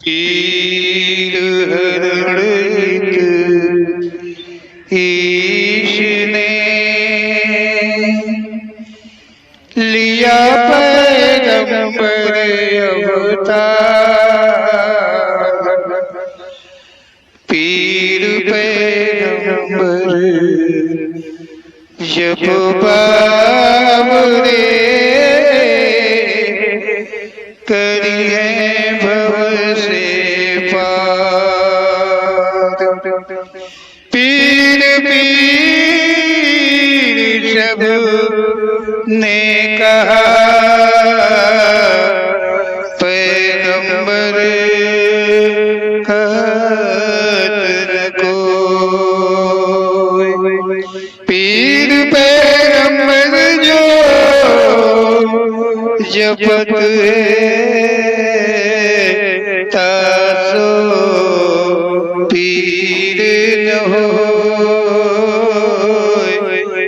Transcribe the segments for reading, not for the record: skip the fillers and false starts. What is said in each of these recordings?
पीर हरणित ईश ने लिया पैगंबर अवतार। पीर पैगंबर जब बाबरे करिए भव से पार। पीर पीर सब ने कहा पैगंबर कहत न कोई। पीर पैगंबर जो जपत तासो पीर न होय,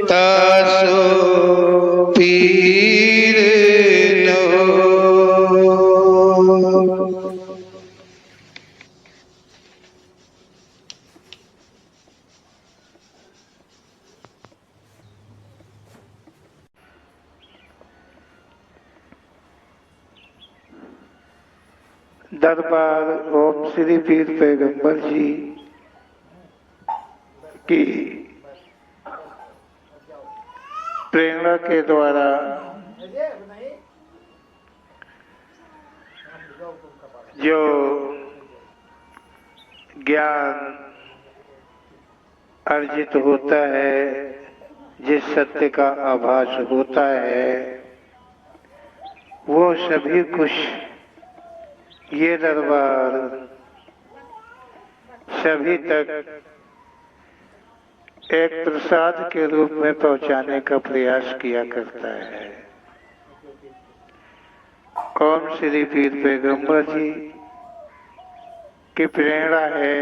तासो पीर न होय। दरबार ओम श्री पीर पैगंबर जी की प्रेरणा के द्वारा जो ज्ञान अर्जित होता है, जिस सत्य का आभास होता है, वो सभी कुछ ये दरबार सभी तक एक प्रसाद के रूप में पहुंचाने का प्रयास किया करता है। ओम श्री पीर पैगंबर जी की प्रेरणा है,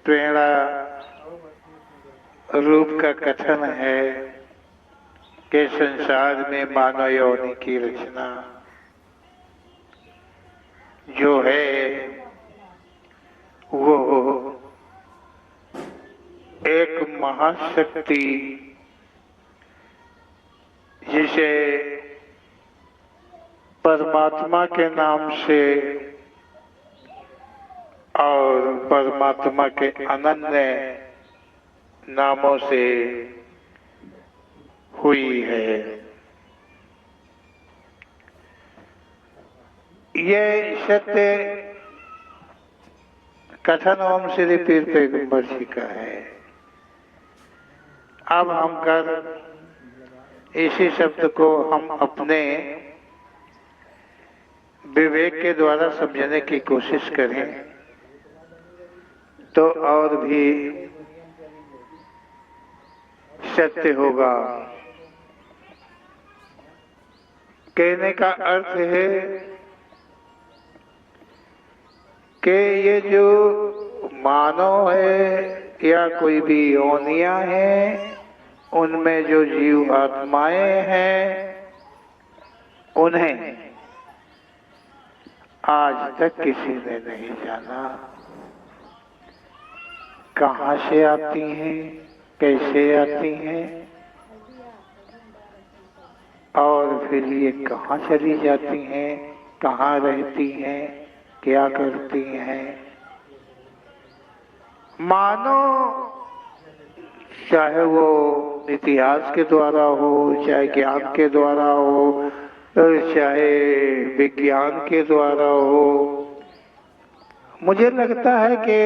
प्रेरणा रूप का कथन है कि संसार में मानव योनि की रचना जो है वो एक महाशक्ति जिसे परमात्मा के नाम से और परमात्मा के अनन्य नामों से हुई है। ये सत्य कथन ओम श्री पीर पैगंबर जी का है। अब हम कर इसी शब्द को हम अपने विवेक के द्वारा समझने की कोशिश करें तो और भी सत्य होगा। कहने का अर्थ है कि ये जो मानव है या कोई भी योनियां हैं, उनमें जो जीव आत्माएं हैं, उन्हें आज तक किसी ने नहीं जाना। कहाँ से आती हैं, कैसे आती हैं और फिर ये कहाँ चली जाती हैं, कहाँ रहती हैं, क्या करती हैं। मानो चाहे वो इतिहास के द्वारा हो, चाहे ज्ञान के द्वारा हो, चाहे विज्ञान के द्वारा हो, मुझे लगता है कि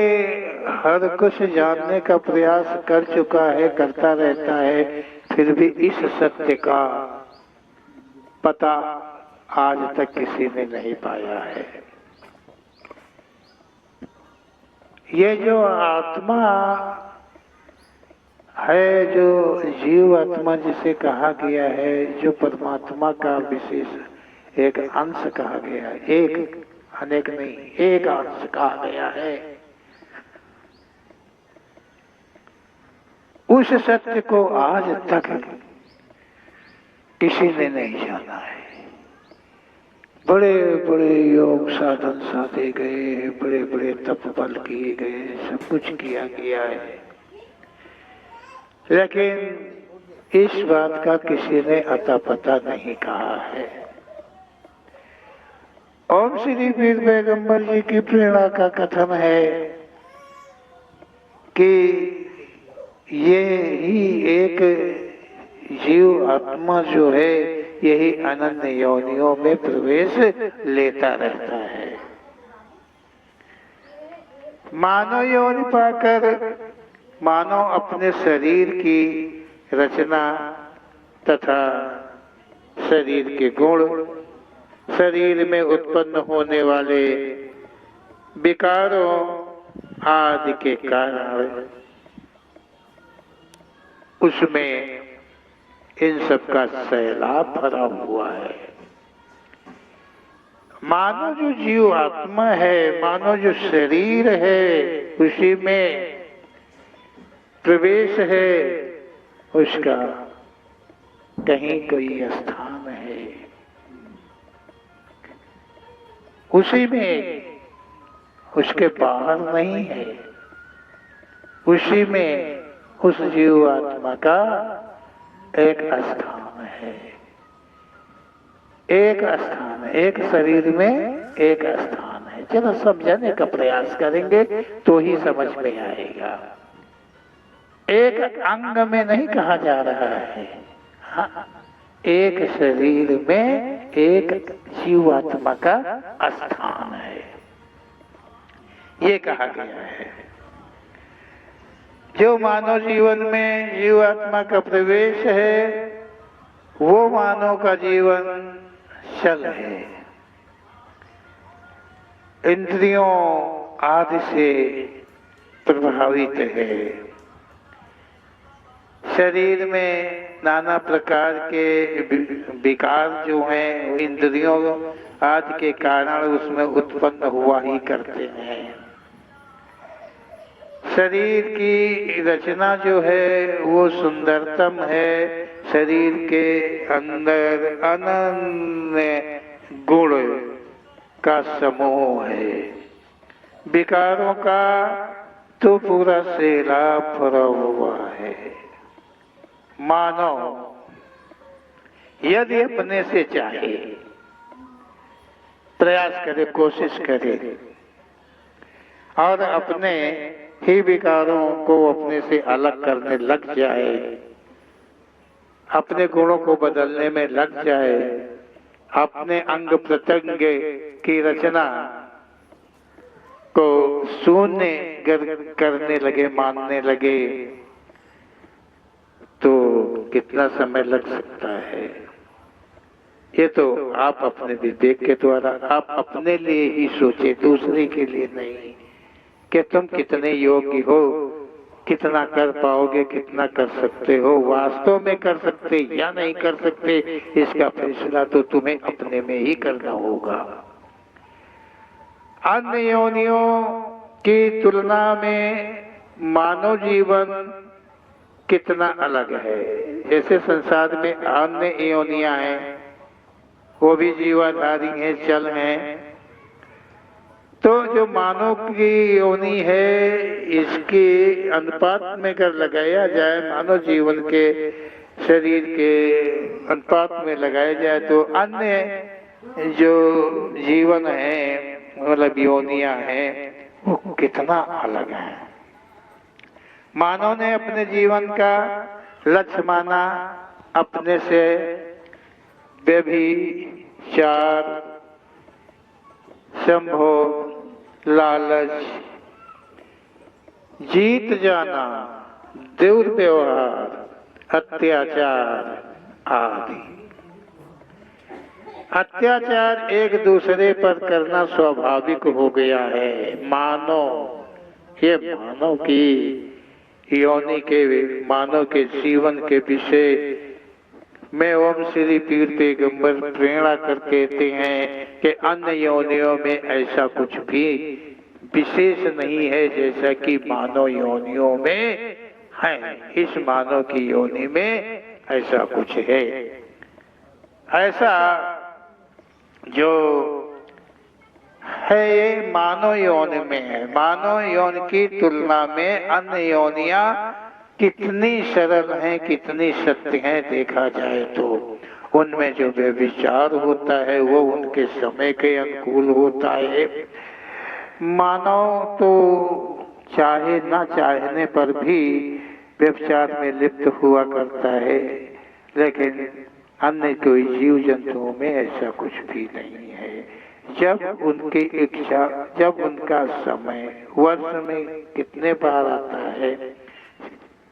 हर कुछ जानने का प्रयास कर चुका है, करता रहता है, फिर भी इस सत्य का पता आज तक किसी ने नहीं पाया है। ये जो आत्मा है, जो जीव आत्मा जिसे कहा गया है, जो परमात्मा का विशेष एक अंश कहा गया है, एक अनेक नहीं, एक अंश कहा गया है, उस सत्य को आज तक किसी ने नहीं जाना है। बड़े बड़े योग साधन साधे गए, बड़े बड़े तप बल किए गए, सब कुछ किया गया है, लेकिन इस बात का किसी ने अता पता नहीं कहा है। ओम श्री पीर पैगंबर जी की प्रेरणा का कथन है कि ये ही एक जीव आत्मा जो है यही अनन्य योनियों में प्रवेश लेता रहता है। मानव योनि पाकर मानव अपने शरीर की रचना तथा शरीर के गुण, शरीर में उत्पन्न होने वाले विकारों आदि के कारण उसमें इन सब का सैलाब भरा हुआ है। मानो जो जीव आत्मा है, मानो जो शरीर है, उसी में प्रवेश है, उसका कहीं कोई स्थान है, उसी में, उसके बाहर नहीं है, उसी में उस जीव आत्मा का एक स्थान है, एक स्थान है, एक शरीर में एक स्थान है। चलो समझने का प्रयास करेंगे तो ही समझ में आएगा। एक अंग में नहीं कहा जा रहा है, हाँ, एक शरीर में एक जीवात्मा का स्थान है, ये कहा गया है। जो मानव जीवन में जीवात्मा का प्रवेश है वो मानव का जीवन चल है, इंद्रियों आदि से प्रभावित है, शरीर में नाना प्रकार के विकार जो हैं इंद्रियों आदि के कारण उसमें उत्पन्न हुआ ही करते हैं। शरीर की रचना जो है वो सुंदरतम है, शरीर के अंदर अनन्य गुण का समूह है, विकारों का तो पूरा सैलाब भरा हुआ है। मानव यदि अपने से चाहे, प्रयास करे, कोशिश करे और अपने ही विकारों को अपने से अलग करने लग जाए, अपने गुणों को बदलने में लग जाए, अपने अंग प्रत्यंग की रचना को शून्य करने लगे, मानने लगे, तो कितना समय लग सकता है। ये तो आप अपने विवेक के द्वारा आप अपने लिए ही सोचे, दूसरे के लिए नहीं, कि तुम कितने योग्य हो, कितना कर पाओगे, कितना कर सकते हो, वास्तव में कर सकते या नहीं कर सकते, इसका फैसला तो तुम्हें अपने में ही करना होगा। अन्य योनियों की तुलना में मानव जीवन कितना अलग है। जैसे संसार में अन्य योनियां हैं, वो भी जीवाधारी हैं, चल हैं, तो जो मानव की योनि है इसके अनुपात में अगर लगाया जाए, मानव जीवन के शरीर के अनुपात में लगाया जाए तो अन्य जो जीवन है मतलब योनियां हैं वो कितना अलग है। मानव ने अपने जीवन का लक्ष्य माना अपने से व्यभिचार, संभोग, लालच, जीत जाना, दुर्व्यवहार, अत्याचार आदि। अत्याचार एक दूसरे पर करना स्वाभाविक हो गया है। ये मानव की योनि के, मानव के जीवन के विषय में ओम श्री पीर पैगंबर प्रेरणा कर कहते हैं कि अन्य योनियों में ऐसा कुछ भी विशेष नहीं है जैसा कि मानव योनियों में है। इस मानव की योनि में ऐसा कुछ है। ऐसा जो है ये मानव योन में है। मानव योन की तुलना में अन्य योनियां कितनी सरल हैं, कितनी सत्य हैं देखा जाए तो उनमें जो व्यभिचार होता है वो उनके समय के अनुकूल होता है। मानव तो चाहे ना चाहने पर भी व्यभिचार में लिप्त हुआ करता है, लेकिन अन्य कोई जीव जंतुओं में ऐसा कुछ भी नहीं है। जब उनकी इच्छा, जब उनका समय वर्ष में कितने बार आता है,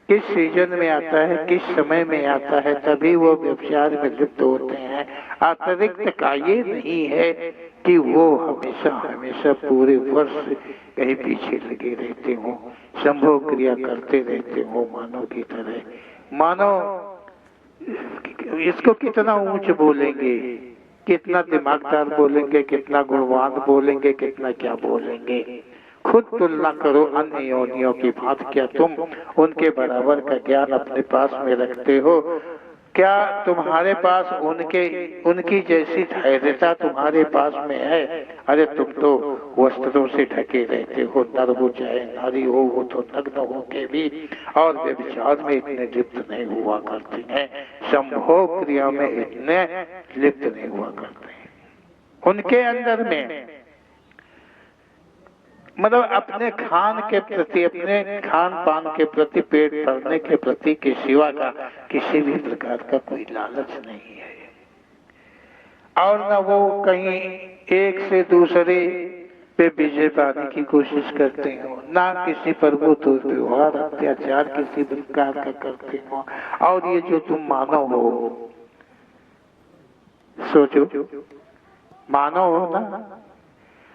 किस सीजन में आता है, किस समय में आता है, तभी वो व्यभिचार में लिप्त होते हैं। अतिरिक्त का ये नहीं है कि वो हमेशा हमेशा पूरे वर्ष कहीं पीछे लगे रहते हो, संभोग क्रिया करते रहते हो मानव की तरह। मानव इसको कितना ऊंच बोलेंगे, कितना दिमागदार बोलेंगे, कितना गुणवान बोलेंगे, कितना क्या बोलेंगे। खुद तुलना करो अन्य योनियों की बात। क्या तुम उनके बराबर का ज्ञान अपने पास में रखते हो? क्या तुम्हारे पास उनकी जैसी धैर्यता तुम्हारे पास में है? अरे तुम तो वस्त्रों से ढके रहते हो, नर हो चाहे नारी हो, वो तो नग्न होके भी और व्यभिचार में इतने लिप्त नहीं हुआ करते हैं, संभोग क्रिया में इतने लिप्त नहीं हुआ करते हैं। उनके अंदर में मतलब अपने खान के प्रति, अपने खान पान के प्रति, पेट भरने के प्रति के सिवा का किसी भी प्रकार का कोई लालच नहीं है। और न वो कहीं एक से दूसरे पे विजय पाने की कोशिश करते हो, ना किसी पर वो तो व्यवहार अत्याचार किसी प्रकार का करते हो। और ये जो तुम मानव हो, सोचो मानव हो ना।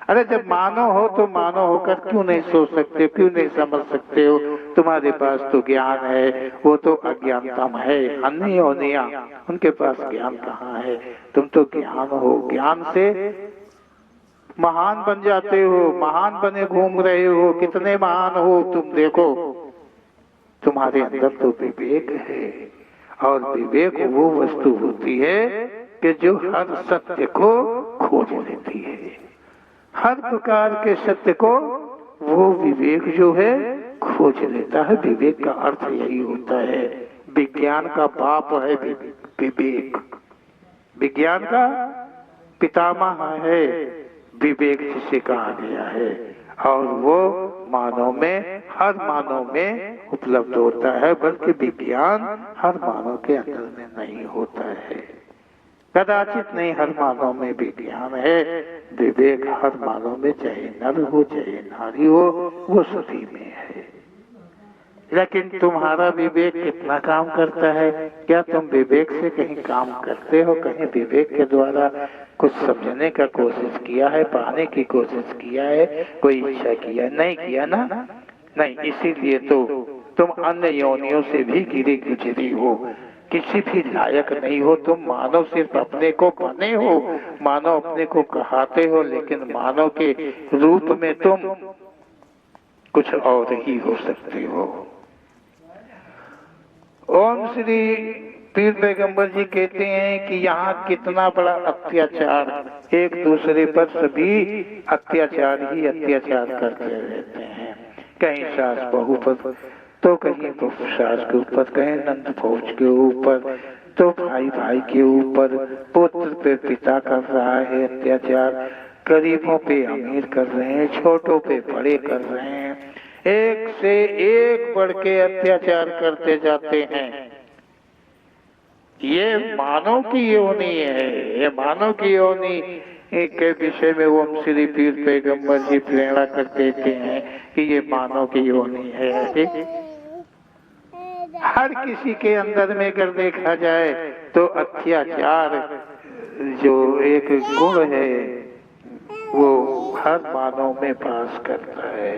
अरे जब मानव हो तो मानव होकर क्यों नहीं सोच सकते, क्यों नहीं समझ सकते हो? तुम्हारे पास तो ज्ञान है, वो तो अज्ञानता में है। अन्य योनियां उनके पास ज्ञान कहाँ है? तुम तो ज्ञान हो, ज्ञान से महान बन जाते हो, महान बने घूम रहे हो। कितने महान हो तुम देखो, तुम्हारे अंदर तो विवेक है, और विवेक वो वस्तु होती है कि जो हर सत्य को खोज लेती है। हर प्रकार के सत्य को वो विवेक जो है खोज लेता है। विवेक का अर्थ यही होता है। विज्ञान का बाप है विवेक, विज्ञान का पितामह है विवेक जिसे कहा गया है, और वो मानव में, हर मानव में उपलब्ध होता है। बल्कि विज्ञान हर मानव के अंदर में नहीं होता है, कदाचित नहीं हर मानव में विज्ञान है। विवेक हर मानव में, चाहे नर हो चाहे नारी हो, वो सभी में है। लेकिन तुम्हारा विवेक कितना काम करता है? क्या तुम विवेक से कहीं काम करते हो? कहीं विवेक के द्वारा कुछ समझने का कोशिश किया है, पाने की कोशिश किया है, कोई इच्छा किया? नहीं किया ना। नहीं, इसीलिए तो तुम अन्य योनियों से भी गिरी गुजरी हो, किसी भी लायक नहीं हो। तुम मानव सिर्फ अपने को बने हो, मानव अपने को कहते हो, लेकिन मानव के रूप में तुम कुछ और ही हो सकते हो। ओम श्री पीर पैगंबर जी कहते हैं कि यहाँ कितना बड़ा अत्याचार, एक दूसरे पर सभी अत्याचार ही अत्याचार करते रहते हैं। कहीं सास बहू पर, तो कहीं सास के ऊपर, कहीं नंद फौज के ऊपर, तो भाई भाई के ऊपर, पुत्र पे पिता कर रहा है अत्याचार, गरीबों पे अमीर कर रहे हैं, छोटों पे बड़े कर रहे हैं, एक से एक बढ़ के अत्याचार करते जाते हैं। ये मानव की योनि है। ये मानव की योनि के विषय में वो श्री पीर पैगंबर जी प्रेरणा कर देते हैं कि ये मानव की योनि है। हर किसी के अंदर में अगर देखा जाए तो अत्याचार जो एक गुण है वो हर मानव में पास करता है।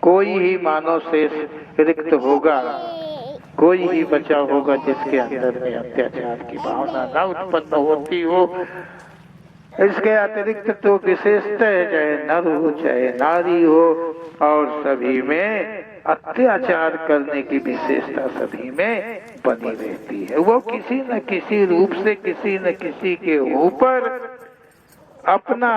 कोई ही मानव से रिक्त होगा, कोई ही बचा होगा जिसके अंदर में अत्याचार की भावना न उत्पन्न होती हो। इसके अतिरिक्त तो विशेषता है, चाहे नर हो चाहे नारी हो, और सभी में अत्याचार करने की विशेषता सभी में बनी रहती है। वो किसी न किसी रूप से किसी न किसी के ऊपर अपना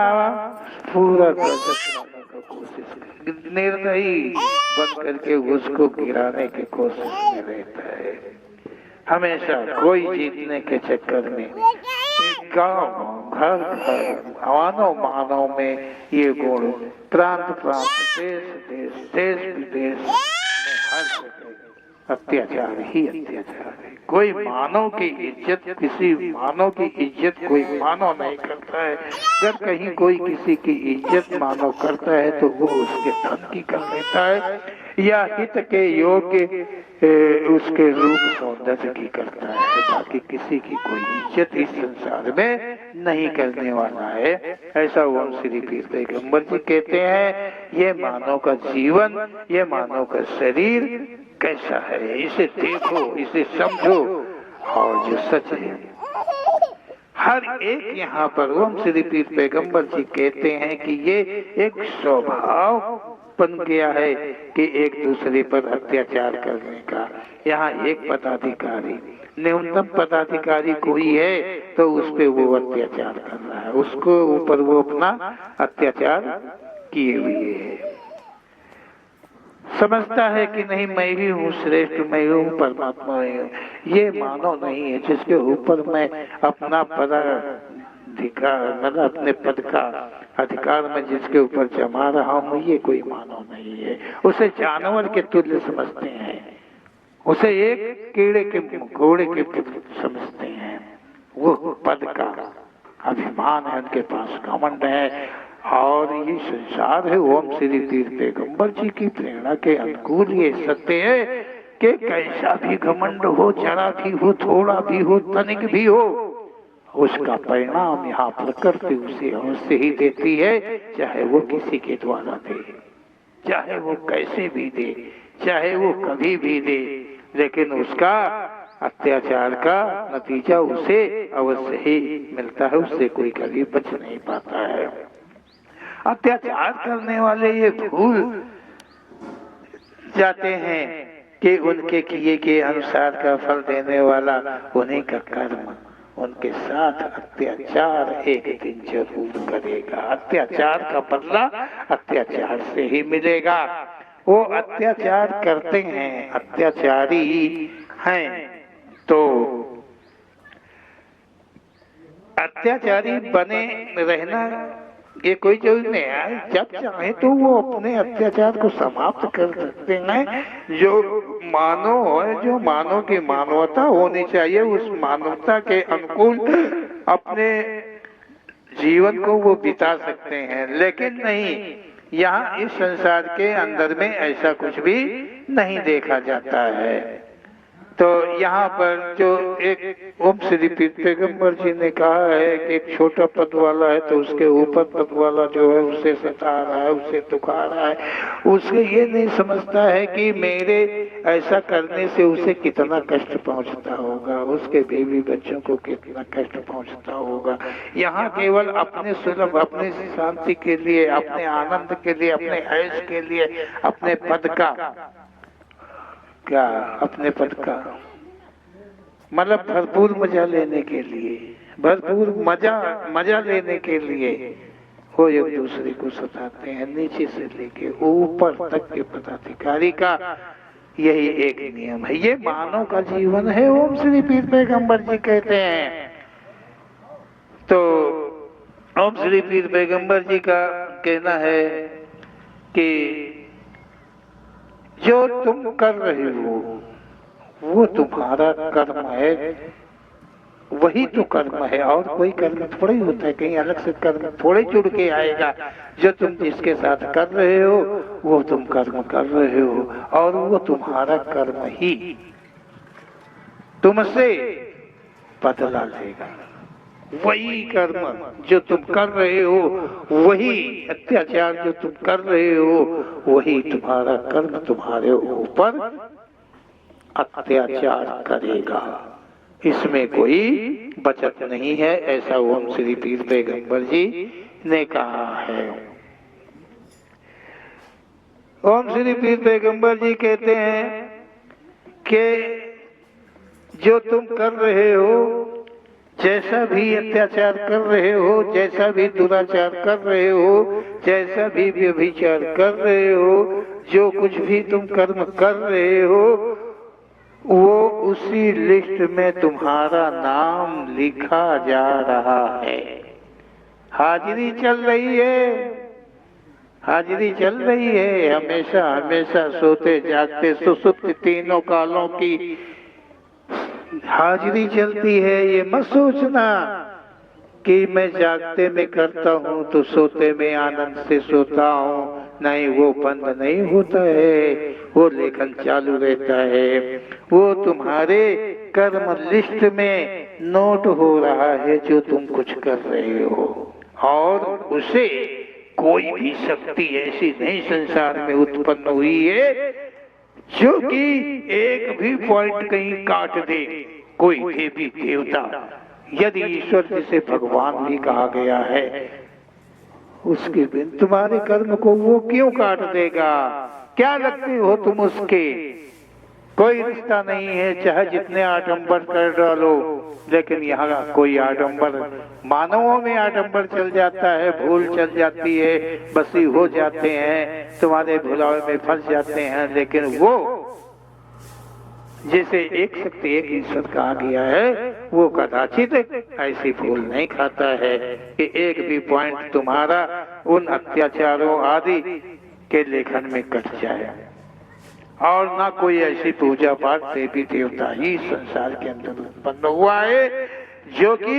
पूरा करने का कोशिश कर, निर्दयी बन करके उसको गिराने की कोशिश में रहता है। हमेशा कोई जीतने के चक्कर में गांव घर घर मानव मानव में ये गुण प्रांत प्रांत देश विदेश में हर जगह अत्याचार ही अत्याचार है। कोई मानव की इज्जत, किसी मानव की इज्जत कोई मानव नहीं करता है। अगर कहीं कोई किसी की इज्जत मानव करता है तो वो उसके धन की कर लेता है या हित के योग्य उसके रूप सौंदर्य की करता है, बाकी किसी की कोई इज्जत इस संसार में नहीं करने वाला है। ऐसा ओम श्री पीर पैगंबर जी कहते हैं। ये मानव का जीवन, ये मानव का शरीर कैसा है, इसे देखो, इसे समझो और जो सच है हर एक यहाँ पर ओम श्री पीर पैगंबर जी कहते हैं कि ये एक स्वभाव बन गया है कि एक दूसरे पर अत्याचार करने का। यहाँ एक पदाधिकारी, न्यूनतम पदाधिकारी कोई है तो उस पे वो अत्याचार कर रहा है, उसको ऊपर वो अपना अत्याचार किए हुए है। समझता है कि नहीं मैं ही हूँ श्रेष्ठ, मैं हूँ परमात्मा है। ये मानव नहीं है जिसके ऊपर मैं अपना पदाधिकार, मतलब अपने पद का अधिकार में जिसके ऊपर जमा रहा हूँ, ये कोई मानव नहीं है। उसे जानवर के तुल्य समझते हैं, उसे एक कीड़े के घोड़े के समझते हैं। वो पद का अभिमान है, उनके पास घमंड है। और ये संसार है ओम श्री पीर पैगंबर जी की प्रेरणा के अनुकूल ये सत्य है कि कैसा भी घमंड हो, जरा भी हो, थोड़ा भी हो, तनिक भी हो, उसका परिणाम यहाँ प्रकृति उसे अवश्य ही देती है, चाहे वो किसी के द्वारा दे, चाहे वो कैसे भी दे, चाहे वो कभी भी दे, लेकिन उसका अत्याचार का नतीजा उसे अवश्य ही मिलता है, उससे कोई कभी बच नहीं पाता है। अत्याचार करने वाले ये भूल जाते हैं कि उनके किए के अनुसार का फल देने वाला उन्हीं का कर्म उनके साथ अत्याचार एक दिन जरूर करेगा। अत्याचार का बदला अत्याचार से ही मिलेगा। वो अत्याचार करते हैं, अत्याचारी हैं, तो अत्याचारी बने रहना ये कोई जरूरी नहीं है। जब चाहे तो वो अपने अत्याचार को समाप्त कर सकते हैं। जो मानव है, जो मानव की मानवता होनी चाहिए, उस मानवता के अनुकूल अपने जीवन को वो बिता सकते हैं। लेकिन नहीं, यहाँ इस संसार के अंदर में ऐसा कुछ भी नहीं देखा जाता है। तो यहाँ पर जो एक ओम श्री पीर पैगंबर जी ने कहा है कि एक छोटा पद वाला है तो उसके ऊपर पद वाला जो है उसे सता रहा है, उसे दुखा रहा है, उसे ये नहीं समझता है कि मेरे ऐसा करने से उसे कितना कष्ट पहुंचता होगा, उसके बीवी बच्चों को कितना कष्ट पहुंचता होगा। यहाँ केवल अपने सुलभ, अपनी शांति के लिए, अपने आनंद के लिए, अपने ऐश के लिए, अपने पद का क्या, अपने पद का मतलब भरपूर मजा लेने के लिए, भरपूर मजा लेने के लिए वो एक दूसरे को सताते हैं। नीचे से लेके ऊपर तक के पदाधिकारी का यही एक नियम है। ये मानव का जीवन है, ओम श्री पीर पैगंबर जी कहते हैं। तो ओम श्री पीर पैगंबर जी का कहना है कि जो तुम कर रहे हो वो तुम्हारा कर्म है, वही तो कर्म है, और कोई कर्म थोड़ी होता है, कहीं अलग से कर्म थोड़े जुड़ के आएगा। जो तुम जिसके साथ कर रहे हो वो तुम कर्म कर रहे हो, और वो तुम्हारा कर्म ही तुमसे बदला लेगा। वही कर्म जो तुम कर रहे हो, वही अत्याचार जो तुम कर रहे हो, वही तुम्हारा कर्म तुम्हारे ऊपर अत्याचार करेगा। इसमें कोई बचत नहीं है, ऐसा ओम श्री पीर पैगंबर जी ने कहा है। ओम श्री पीर पैगंबर जी कहते हैं कि जो तुम कर रहे हो जैसा भी अत्याचार कर रहे हो, जैसा भी दुराचार कर रहे हो, जैसा भी व्यभिचार कर रहे हो, जो कुछ भी तुम कर्म कर रहे हो, वो उसी लिस्ट में तुम्हारा नाम लिखा जा रहा है। हाजिरी चल रही है, हाजिरी चल रही है। हमेशा हमेशा सोते जागते सुसुप्त तीनों कालों की हाजिरी चलती है। ये मत सोचना कि मैं जागते में करता हूँ तो सोते में आनंद से सोता हूँ। नहीं, वो बंद नहीं होता है, वो लेखन चालू रहता है। वो तुम्हारे कर्म लिस्ट में नोट हो रहा है जो तुम कुछ कर रहे हो, और उसे कोई भी शक्ति ऐसी नहीं संसार में उत्पन्न हुई है जो कि एक भी पॉइंट कहीं काट दे। कोई देवी देवता, यदि ईश्वर जिसे भगवान भी कहा गया है, उसके बिन तुम्हारे कर्म को वो क्यों काट देगा? क्या लगते हो तुम उसके? कोई रिश्ता नहीं है, चाहे जितने आडंबर कर डालो। लेकिन यहाँ कोई आडंबर, मानवों में आडंबर चल जाता है, भूल चल जाती है, बसी हो जाते हैं, तुम्हारे भुलावे में फंस जाते हैं। लेकिन वो जिसे एक शक्ति एक ईश्वर कहा गया है, वो कदाचित ऐसी भूल नहीं खाता है कि एक भी पॉइंट तुम्हारा उन अत्याचारों आदि के लेखन में कट जाए। और ना कोई ऐसी पूजा पाठ देवी देवता ही संसार के अंदर उत्पन्न हुआ है जो कि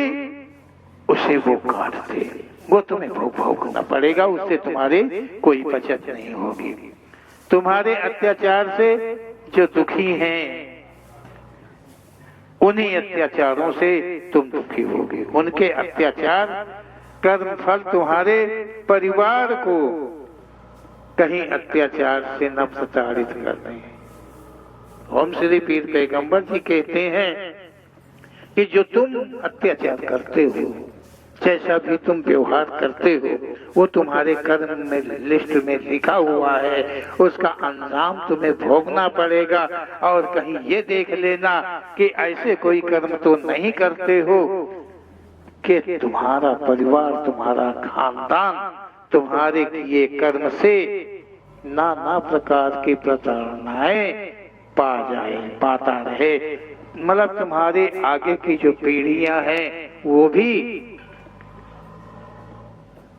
उसे वो काट दे। वो तुम्हें भोगना पड़ेगा, उससे तुम्हारी कोई बचत नहीं होगी। तुम्हारे अत्याचार से जो दुखी हैं, उन्हीं अत्याचारों से तुम दुखी होगे। उनके अत्याचार कर्म फल तुम्हारे परिवार को कहीं अत्याचार से न प्रताड़ित कर रहे हैं। ओम श्री पीर पैगंबर जी कहते हैं कि जो तुम अत्याचार करते हो, जैसा भी तुम व्यवहार करते हो, वो तुम्हारे कर्म में लिस्ट में लिखा हुआ है। उसका अंजाम तुम्हें भोगना पड़ेगा। और कहीं ये देख लेना कि ऐसे कोई कर्म तो नहीं करते हो कि तुम्हारा परिवार, तुम्हारा खानदान तुम्हारे किए कर्म से नाना प्रकार की प्रताड़नाएं पाता रहे। मतलब तुम्हारे आगे की जो पीढ़ियां हैं वो भी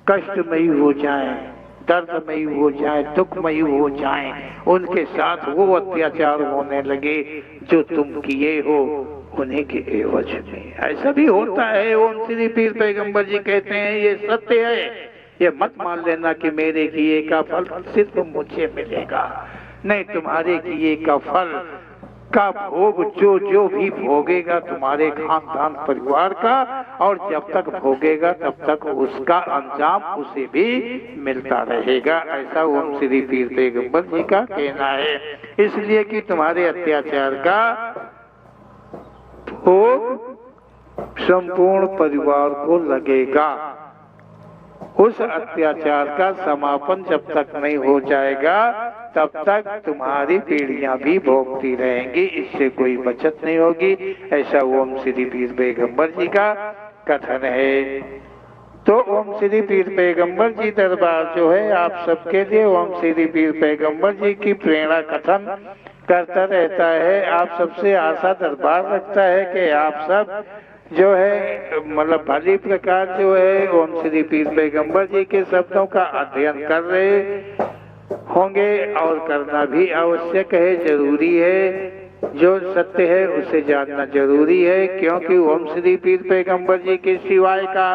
कष्टमयी हो जाएं, दर्दमयी हो जाएं, दुखमयी हो जाएं। उनके साथ वो अत्याचार होने लगे जो तुम किए हो उन्हीं के एवज में। ऐसा भी होता है। ओम श्री पीर पैगंबर जी कहते हैं ये सत्य है। ये मत मान लेना कि मेरे किए का फल सिर्फ मुझे मिलेगा। नहीं, तुम्हारे किए का फल का भोग जो भी भोगेगा तुम्हारे खानदान परिवार का, और जब तक भोगेगा तब तक उसका अंजाम उसे भी मिलता रहेगा। ऐसा ओम श्री पीर पैगंबर जी का कहना है। इसलिए कि तुम्हारे अत्याचार का भोग संपूर्ण परिवार को लगेगा। उस अत्याचार का समापन जब तक नहीं हो जाएगा तब तक तुम्हारी पीढ़ियां भी भोगती रहेंगी। इससे कोई बचत नहीं होगी। ऐसा ओम श्री पीर पैगंबर जी का कथन है। तो ओम श्री पीर पैगंबर जी दरबार जो है आप सबके लिए ओम श्री पीर पैगंबर जी की प्रेरणा कथन करता रहता है। आप सबसे आशा दरबार रखता है कि आप सब जो है मतलब भली प्रकार जो है ओम श्री पीर पैगंबर जी के शब्दों का अध्ययन कर रहे होंगे, और करना भी आवश्यक है, जरूरी है। जो सत्य है उसे जानना जरूरी है, क्योंकि ओम श्री पीर पैगंबर जी के सिवाय का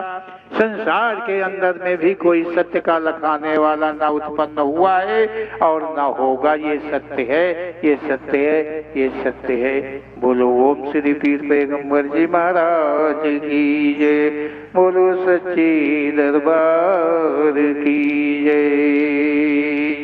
संसार के अंदर में भी कोई सत्य का लखाने वाला ना उत्पन्न हुआ है और ना होगा। ये सत्य है, ये सत्य है, ये सत्य है। बोलो ओम श्री पीर पैगंबर जी महाराज की जय। बोलो सच्ची दरबार की जय।